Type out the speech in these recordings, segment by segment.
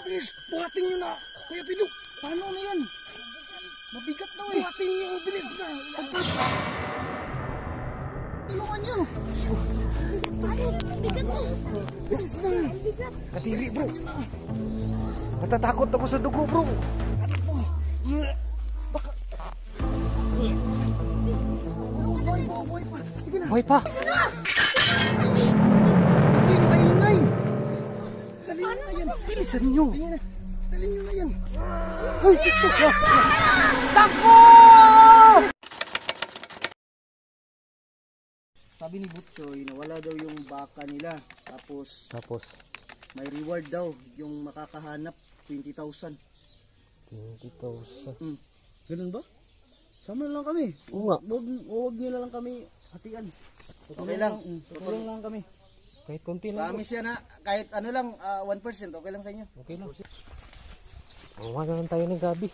Bilis, buhatin nyo na. Kuya Pidok. Paano na yan? Mabigat na eh. Buhatin nyo, bilis na. Tulungan nyo. Bigat mo. Bilis na. Kadiri bro. Natatakot ako sa dugo bro. Baka... Buhay pa. Sige na. Buhay pa. Ingay. Dali nyo na yan. Bilisan nyo. Dali nyo na yan. Ay, gusto ka. Takbo! Sabi ni Butchoy, nawala daw yung baka nila. Tapos may reward daw yung makakahanap 20,000. 20,000. Ganun ba? Sama na lang kami. Oo nga. Huwag nyo na lang kami hatian. Okay lang. Tutulong lang kami. Kahit konti lang. Promise yan ha. Kahit ano lang, 1%. Okay lang sa inyo. Okay lang. Umaga lang tayo ng gabi.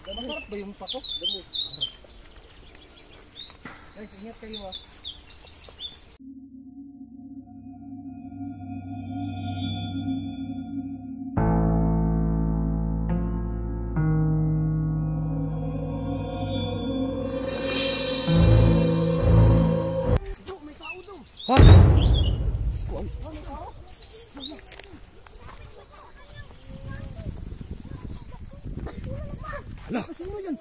Masarap ba yung pako? Damo. Guys, ingat kayo ha. Bro, may tao daw. Ha? Hala, sino yan?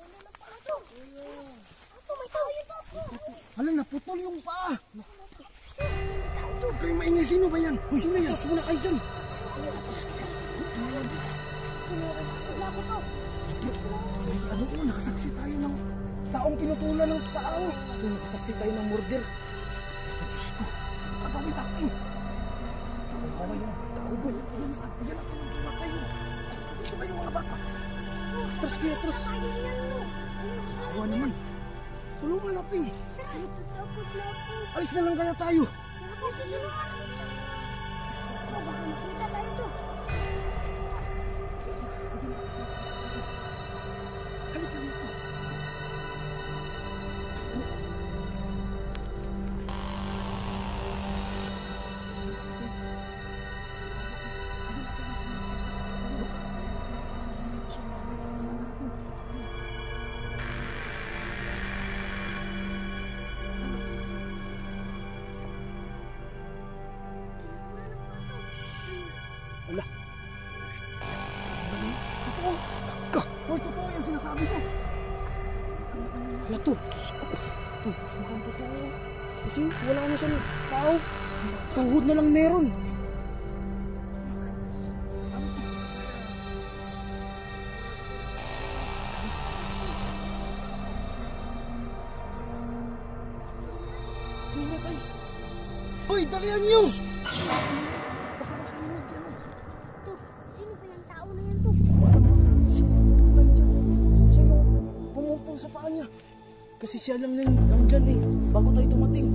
Hala, naputol yung paa. Kayo maingay, sino ba yan? Uy, sino yan? Muna kayo dyan. Ano ko, nakasaksi tayo ng taong pinutulan ng tao. Ito, nakasaksi tayo ng murder. Diyos ko, agawin natin. Tao ba yun? Yan ako ng bata yun. Ito ba yung mga bata? Atras kayo, atras. Awa naman. Tulungan natin. Alis na lang kaya tayo. Halika dito. Wala. Totoo. Hoy, totoo yung sinasabi ko. Wala to. Mukhang totoo. Kasi wala na siyang tao. Tuhod na lang meron. Hoy, dalihan nyo! Sino ba yung tao na yan to? Siya yung pumupong sa paa niya. Kasi siya lang nandyan eh. Bago tayo dumating.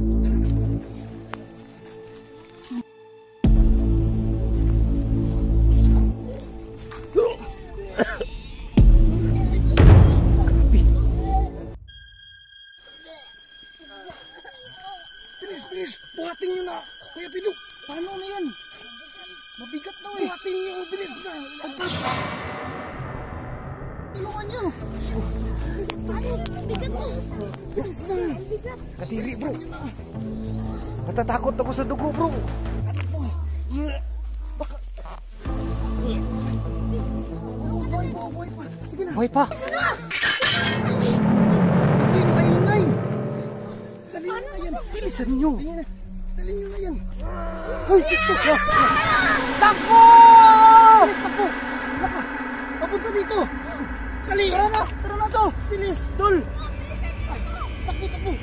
Bilis, buhatin nyo na. Kuya Pidok, Paano na yan? Mabigat na eh. buhatin nyo, bilis na. Tulungan nyo. Bigat mo. Bilis na. Kadiri bro. Natatakot ako sa dugo bro. Baka... Buhay pa. Sige na. Buhay pa. Ingay. Dali nyo na yan. Bilisan nyo. Dali nyo na yan. Ay, gusto ka. Takbo! Bilis, takbo. Laka, papunta dito. Dali. Tara na to. Bilis. Dol. Takbo.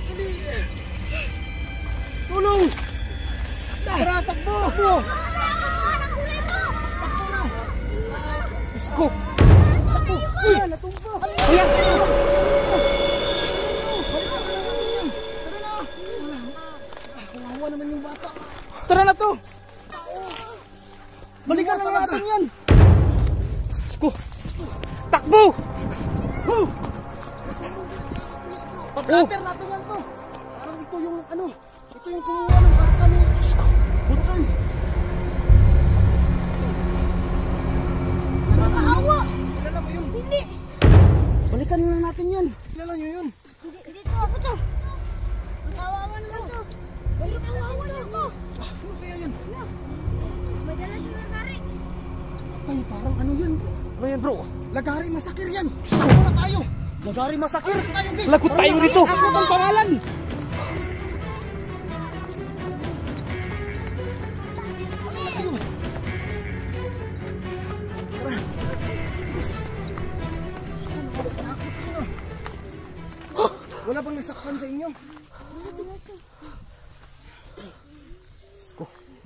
Dali. Tulong. Tara, takbo. Isko. Uy, natumba. Ayan. Kawawa naman yung bata. Tara na to. Blatter natin yan to. Parang ito yung ano. Ito yung kumuha ng baka ni Bunsoy. Nakakaawa. Kilala mo yun? Hindi. Balikan na natin yan. Kilala nyo yun? Hindi to ako to. Ang kawawa naman to. Ang kawawa siya to. Ano kaya yan? May dala siyang lagari. Tay, parang ano yan bro? Ano yan bro? Lagari masakir yan. Wala tayo. Magari masakir. Alis na tayo guys. Lagot tayo dito. Ako ang pangalan. Wala tayo. Tara. Nakakatakot sila. Wala bang nasaktan sa inyo?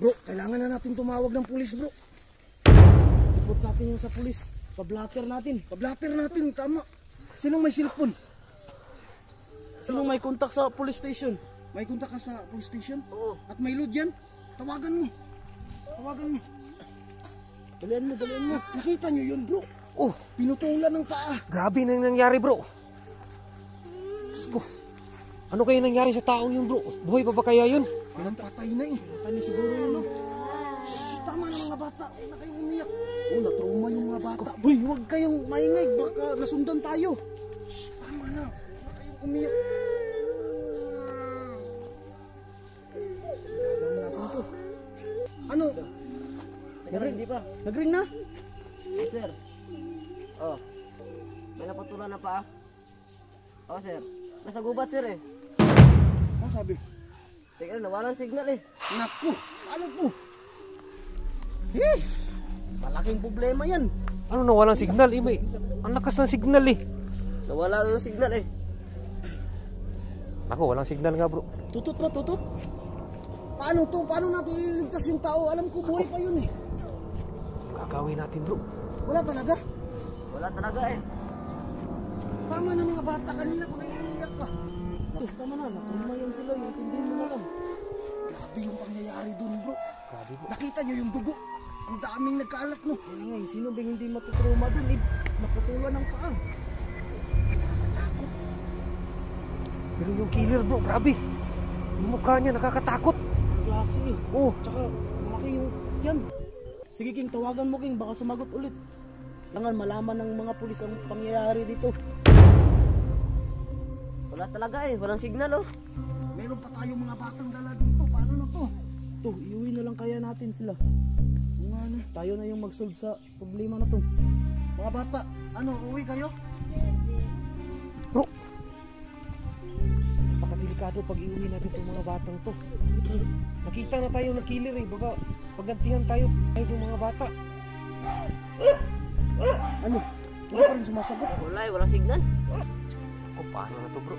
Bro, kailangan na natin tumawag ng pulis bro. Report natin yung sa pulis. Pa-blatter natin. Pablatter natin, tama. Sinong may cellphone? Sino may contact sa police station? May kontak ka sa police station? Oo. At may load yan? Tawagan mo. Tawagan mo. Dalian mo, dalian mo. Nakita nyo yun bro? Oh, Pinutulan ng paa. grabe na yung nangyari bro. Oh, ano kaya nangyari sa taong yun bro? Buhay pa ba kaya yun? Parang patay na eh. Tani siguro yun, no? Shh, tama na mga bata. Huwag na kayong umiyak. Oh, na-trauma yung mga bata. Uy, huwag kayong maingay. Baka nasundan tayo. Shh, tama na. Huwag na kayong umiyak. Gagawin natin to. Ano? Nagring, di pa. Nagring na? Sir. Oh. May naputulan na pa. Oh, sir. Nasa gubat, sir eh. Ano sabi? Teka, nawalan signal eh. Naku, ano to? Malaking problema yan. Ano na walang signal? Eh, may, ang lakas ng signal eh. Nawala yung signal eh. Ako, walang signal nga bro. Tutot pa, tutot. Paano to? Paano natin ililigtas yung tao? Alam ko buhay pa yun eh. Kakawin natin bro. Wala talaga. Wala talaga eh. Tama na mga bata. Kanina pa kayo umiyak ka. Tama na, natrauma yan sila. Intindihin mo na lang. Grabe yung pangyayari dun bro. Grabe bro. Nakita nyo yung dugo. Ang daming nagkaalat no. Kaya nga, sino bang hindi matutrauma dun? Eh, naputulan ng paa. Pero yung killer bro, grabe. Yung mukha niya nakakatakot. Klase eh. Oh, Tsaka, malaki yung yan. Sige King, tawagan mo King, baka sumagot ulit. Kailangan malaman ng mga pulis ang pangyayari dito. Wala talaga eh. Walang signal oh. Meron pa tayong mga batang dala dito. Paano na to? To, iuwi na lang kaya natin sila. Kung ano. Tayo na yung mag-solve sa problema na to. Mga bata, ano, uwi kayo? bro. Napakadelikado pag iuwi natin itong mga batang to. Nakita na tayo ng killer eh. Baka paggantihan tayo yung mga bata. Ano? Wala pa rin sumasagot. Wala eh. Walang signal. Kung paano na to bro.